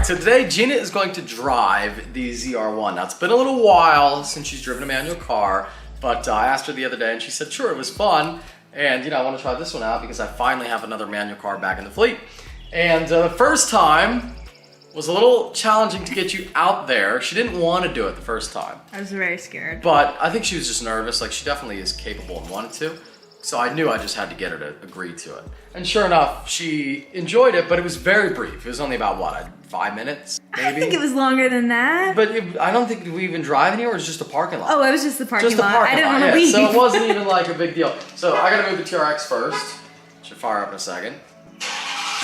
Alright, so today Gina is going to drive the ZR1. Now it's been a little while since she's driven a manual car, but I asked her the other day and she said, sure, it was fun. And I want to try this one out because I finally have another manual car back in the fleet. And the first time was a little challenging to get you out there. She didn't want to do it the first time. I was very scared. But I think she was just nervous. Like, she definitely is capable and wanted to. So I knew I just had to get her to agree to it. And sure enough, she enjoyed it, but it was very brief. It was only about, what, 5 minutes, maybe? I think it was longer than that. But I don't think we even drive anywhere. It was just a parking lot. Oh, it was just the parking lot. I didn't want to leave. So it wasn't even like a big deal. So I gotta move the TRX first. Should fire up in a second.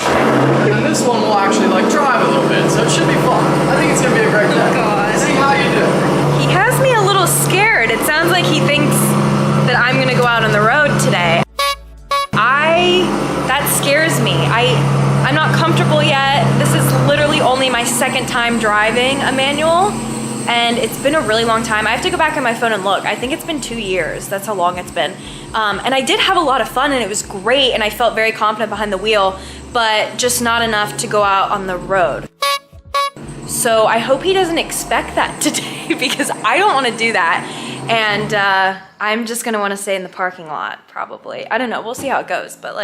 And then this one will actually drive a little bit, so it should be fun. I think it's gonna be a great day. Oh God. See how you do. He has me a little scared. It sounds like he thinks that I'm gonna go out on the road today. That scares me. I'm not comfortable yet. This is literally only my second time driving a manual, and it's been a really long time. I have to go back on my phone and look. I think it's been 2 years. That's how long it's been. And I did have a lot of fun, and it was great, and I felt very confident behind the wheel, but just not enough to go out on the road. So I hope he doesn't expect that today because I don't want to do that. And I'm just gonna want to stay in the parking lot, probably. I don't know, we'll see how it goes, but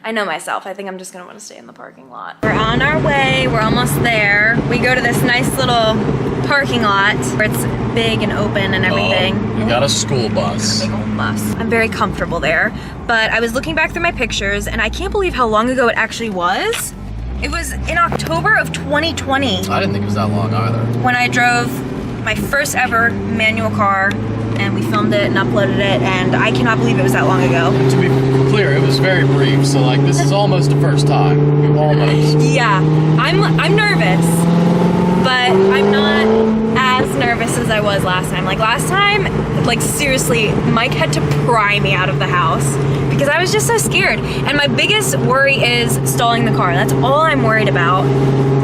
I know myself. I think I'm just gonna want to stay in the parking lot. We're on our way, we're almost there. We go to this nice little parking lot where it's big and open and everything. Oh, you got a school bus. A big old bus. I'm very comfortable there, but I was looking back through my pictures and I can't believe how long ago it actually was. It was in October of 2020. I didn't think it was that long either. When I drove my first ever manual car, and we filmed it and uploaded it, and I cannot believe it was that long ago. To be clear, it was very brief, so this is almost the first time. Almost. Yeah, I'm nervous, but I'm not as nervous as I was last time. Last time, seriously, Mike had to pry me out of the house because I was just so scared. And my biggest worry is stalling the car. That's all I'm worried about.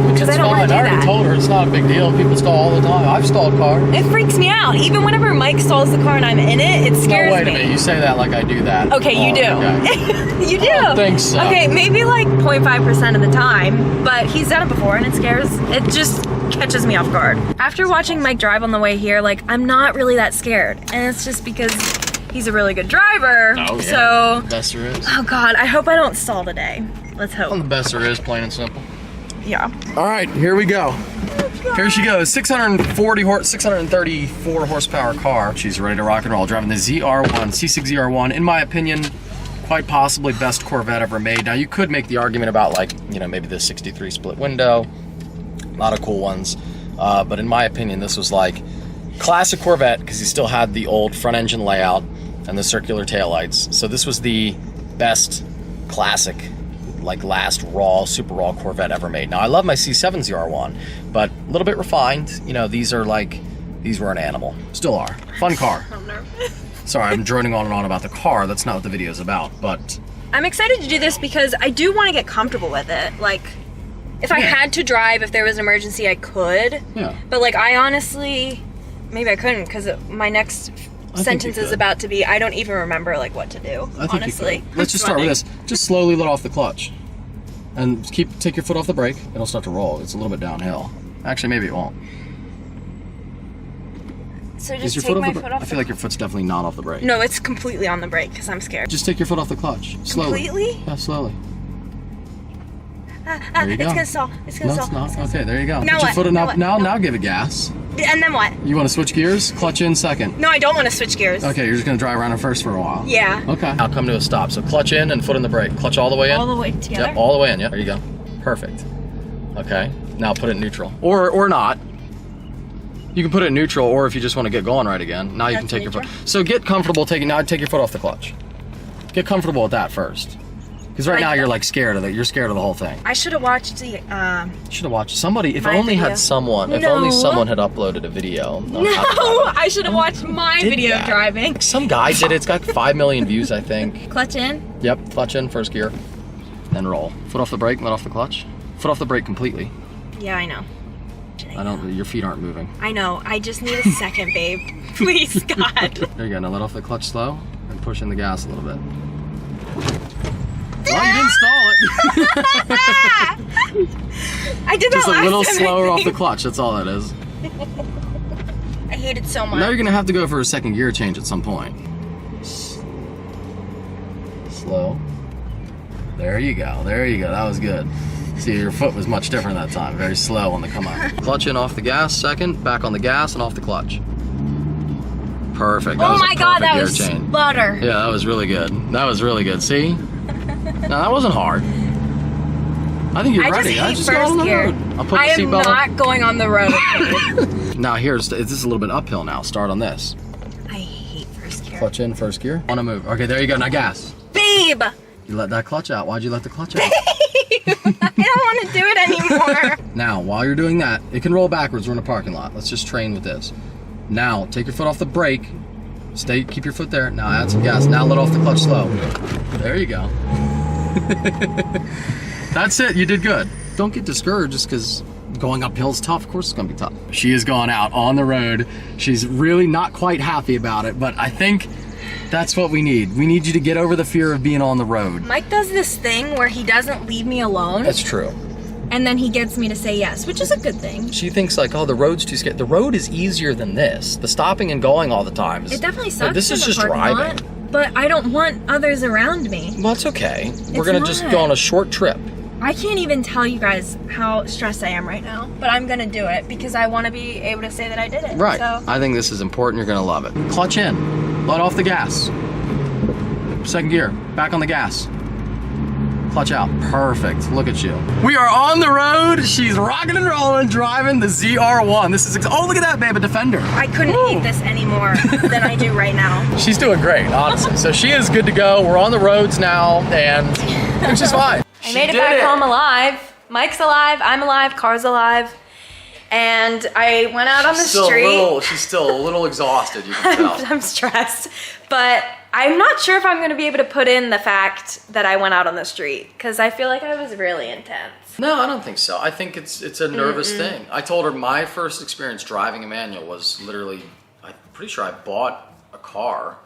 Because I don't want to do that. I already told her it's not a big deal. People stall all the time. I've stalled cars. It freaks me out. Even whenever Mike stalls the car and I'm in it, it scares me. No, wait a minute. You say that like I do that. Okay, you do. Okay. You do. I don't think so. Okay, maybe 0.5% of the time, but he's done it before and it just catches me off guard. After watching Mike drive on the way here, I'm not really that scared. And it's just because he's a really good driver. Oh, yeah. So, best there is. Oh God, I hope I don't stall today. Let's hope. Well, the best there is, plain and simple. Yeah. All right, here we go. Here she goes, 634 horsepower car. She's ready to rock and roll, driving the ZR1, C6 ZR1. In my opinion, quite possibly best Corvette ever made. Now, you could make the argument about maybe the 63 split window. A lot of cool ones. But in my opinion, this was classic Corvette because you still had the old front engine layout and the circular taillights. So this was the best classic last super raw Corvette ever made. Now I love my C7 ZR1, but a little bit refined. These are these were an animal. Still are. Fun car. I'm nervous. Sorry, I'm droning on and on about the car. That's not what the video is about, but I'm excited to do this because I do want to get comfortable with it. If I had to drive, if there was an emergency, I could. Yeah. But I honestly, maybe I couldn't because my next sentence is about to be, I don't even remember what to do, honestly. Let's just start with this. Just slowly let off the clutch. And take your foot off the brake. It'll start to roll. It's a little bit downhill. Actually, maybe it won't. So just take my foot off I feel like your foot's definitely not off the brake. No, it's completely on the brake because I'm scared. Just take your foot off the clutch. Slowly. Completely? Yeah, slowly. There you go. It's gonna stall. It's gonna stall. No, it's not. Okay, there you go. Now Put your what? foot in Now what? now give it gas. And then what? You want to switch gears? Clutch in second. No, I don't want to switch gears. Okay, you're just going to drive around in first for a while. Yeah. Okay. Now come to a stop. So clutch in and foot in the brake. Clutch all the way in. All the way together? Yep, all the way in. Yep, there you go. Perfect. Okay, now put it in neutral. Or not. You can put it in neutral, or if you just want to get going right again, now you can take your foot. So get comfortable take your foot off the clutch. Get comfortable with that first. Because right now you're scared of it. You're scared of the whole thing. I should have watched the should have watched somebody. If my only video. had someone. If only someone had uploaded a video. No, I should have watched my video of driving. Some guy did it. It's got 5 million views, I think. Clutch in. Yep, clutch in, first gear, then roll. Foot off the brake, let off the clutch. Foot off the brake completely. Yeah, I know. Your feet aren't moving. I know. I just need a second, babe. Please, God. There you go. Now let off the clutch slow and push in the gas a little bit. Well, you didn't stall it. I did Just that a little last time, slower I off the think. clutch, that's all that is. I hate it so much. Now you're gonna have to go for a second gear change at some point. Slow. There you go, there you go, that was good. See, your foot was much different that time, very slow on the come out. Clutch in off the gas, second, back on the gas and off the clutch. Perfect, that Oh was a my god, perfect that gear was change. butter. Yeah, that was really good. That was really good, see? No, that wasn't hard. I think you're I ready. just hate just go first on the gear. road. I'll put the I am seatbelt on. not going on the road. babe. Now this is a little bit uphill now. Start on this. I hate first gear. Clutch in, first gear. Wanna move. Okay, there you go, now gas. Babe! You let that clutch out. Why'd you let the clutch out? I don't want to do it anymore. Now, while you're doing that, it can roll backwards. We're in a parking lot. Let's just train with this. Now, take your foot off the brake. Keep your foot there. Now add some gas. Now let off the clutch slow. There you go. That's it, you did good. Don't get discouraged just because going uphill is tough. Of course it's gonna be tough. She has gone out on the road. She's really not quite happy about it, but I think that's what we need. We need you to get over the fear of being on the road. Mike does this thing where he doesn't leave me alone, That's true. and then he gets me to say yes, which is a good thing. She thinks like, oh, the road's too scary. The road is easier than this. The stopping and going all the time is. It definitely like, sucks. this in is the just parking driving. lot, but I don't want others around me. Well, it's okay. We're It's gonna just not. go on a short trip. I can't even tell you guys how stressed I am right now, but I'm gonna do it because I want to be able to say that I did it. Right. So. I think this is important. You're gonna love it. Clutch in. Let off the gas. Second gear. Back on the gas. Clutch out. Perfect. Look at you. We are on the road. She's rocking and rolling, driving the ZR1. This is, oh, look at that, babe, a Defender. I couldn't eat this any more than I do right now. She's doing great, honestly. So she is good to go. We're on the roads now, and she's fine. I made it back home alive. Mike's alive, I'm alive, car's alive. And I went out on the street. She's still a little exhausted, you can tell. I'm stressed. But I'm not sure if I'm gonna be able to put in the fact that I went out on the street, because I feel like I was really intense. No, I don't think so. I think it's a nervous thing. I told her my first experience driving a manual was literally, I'm pretty sure I bought a car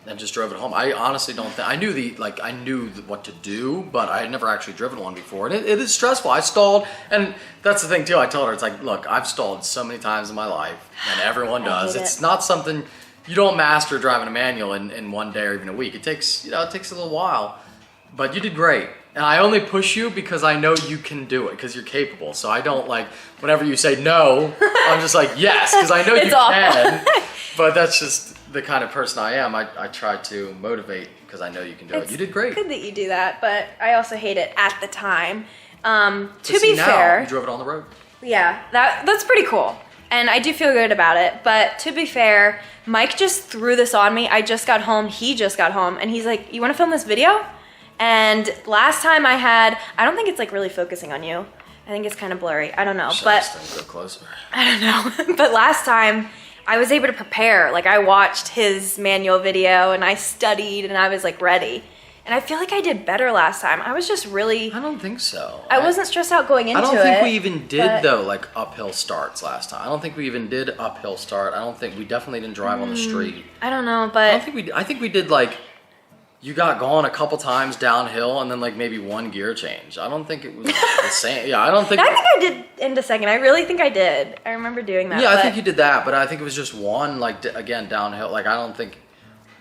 and just drove it home. I honestly don't think, I knew what to do, but I had never actually driven one before. And it is stressful. I stalled, and that's the thing too. I told her, it's like, look, I've stalled so many times in my life, and everyone does. It's not something, you don't master driving a manual in one day or even a week. It takes, it takes a little while, but you did great. And I only push you because I know you can do it, because you're capable. So I don't like, whenever you say no, I'm just like, yes, because I know you can. But that's just the kind of person I am. I try to motivate because I know you can do it. You did great. Good that you do that, but I also hate it at the time. To But be now, fair, you drove it on the road. yeah, that's pretty cool. And I do feel good about it. But to be fair, Mike just threw this on me. I just got home. He just got home. And he's like, you want to film this video? And last time I don't think it's like really focusing on you. I think it's kind of blurry. I don't know. But Go closer. I don't know. But last time I was able to prepare. Like I watched his manual video and I studied and I was like ready. And I feel like I did better last time. I was just really, I don't think so. I wasn't stressed out going into it. I don't think we even did but- though, like uphill starts last time. I don't think we even did uphill start. We definitely didn't drive on the street. I don't know, I but think we did like, you got going a couple times downhill and then like maybe one gear change. I don't think it was the same. Yeah, I don't think. I think I did into second. I really think I did. I remember doing that. Yeah, I but- think you did that, but I think it was just one, like, again, downhill. Like, I don't think,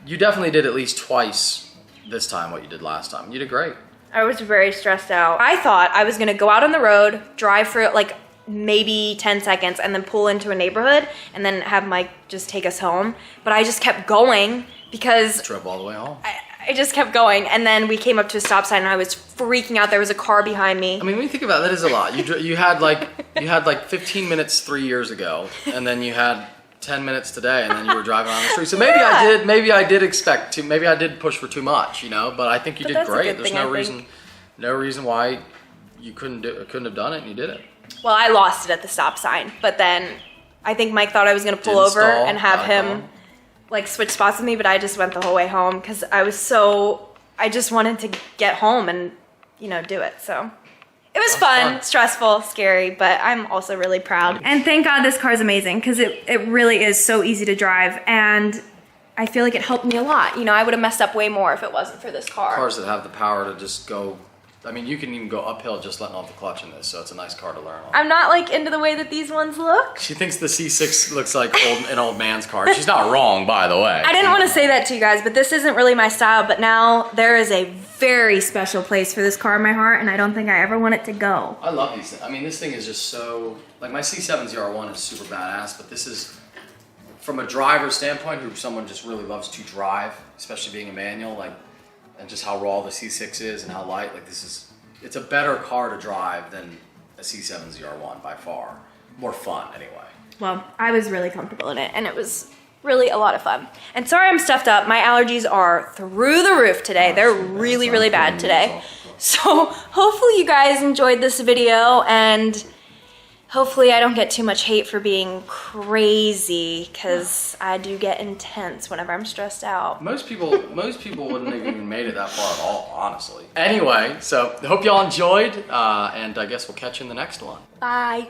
you definitely did at least twice this time what you did last time. You did great. I was very stressed out. I thought I was gonna go out on the road, drive for like maybe 10 seconds, and then pull into a neighborhood, and then have Mike just take us home. But I just kept going because Drove all the way home. I just kept going, and then we came up to a stop sign, and I was freaking out. There was a car behind me. I mean, when you think about it, that is a lot. You had like 15 minutes 3 years ago, and then you had 10 minutes today, and then you were driving on the street. So maybe I did expect to. Maybe I did push for too much, But I think you did that's a great. good There's thing, no reason why you couldn't have done it, and you did it. Well, I lost it at the stop sign, but then I think Mike thought I was gonna pull Didn't over stall, and have got him home. like switch spots with me, but I just went the whole way home because I just wanted to get home and, do it. So it was fun, stressful, scary, but I'm also really proud. And thank God this car is amazing because it really is so easy to drive. And I feel like it helped me a lot. I would have messed up way more if it wasn't for this car. Cars that have the power to just go I mean, you can even go uphill just letting off the clutch in this, so it's a nice car to learn on. I'm not like into the way that these ones look. She thinks the C6 looks like an old man's car. She's not wrong, by the way. I didn't want to say that to you guys, but this isn't really my style, but now there is a very special place for this car in my heart, and I don't think I ever want it to go. I love these things. I mean, this thing is just so, like my C7 ZR1 is super badass, but this is, from a driver standpoint, who someone just really loves to drive, especially being a manual, like, and just how raw the C6 is and how light, like this is, it's a better car to drive than a C7 ZR1 by far. More fun, anyway. Well, I was really comfortable in it, and it was really a lot of fun. And sorry I'm stuffed up. My allergies are through the roof today. They're really, really bad today. So hopefully you guys enjoyed this video, and hopefully I don't get too much hate for being crazy, because I do get intense whenever I'm stressed out. Most people wouldn't have even made it that far at all, honestly. Anyway, so hope y'all enjoyed, and I guess we'll catch you in the next one. Bye.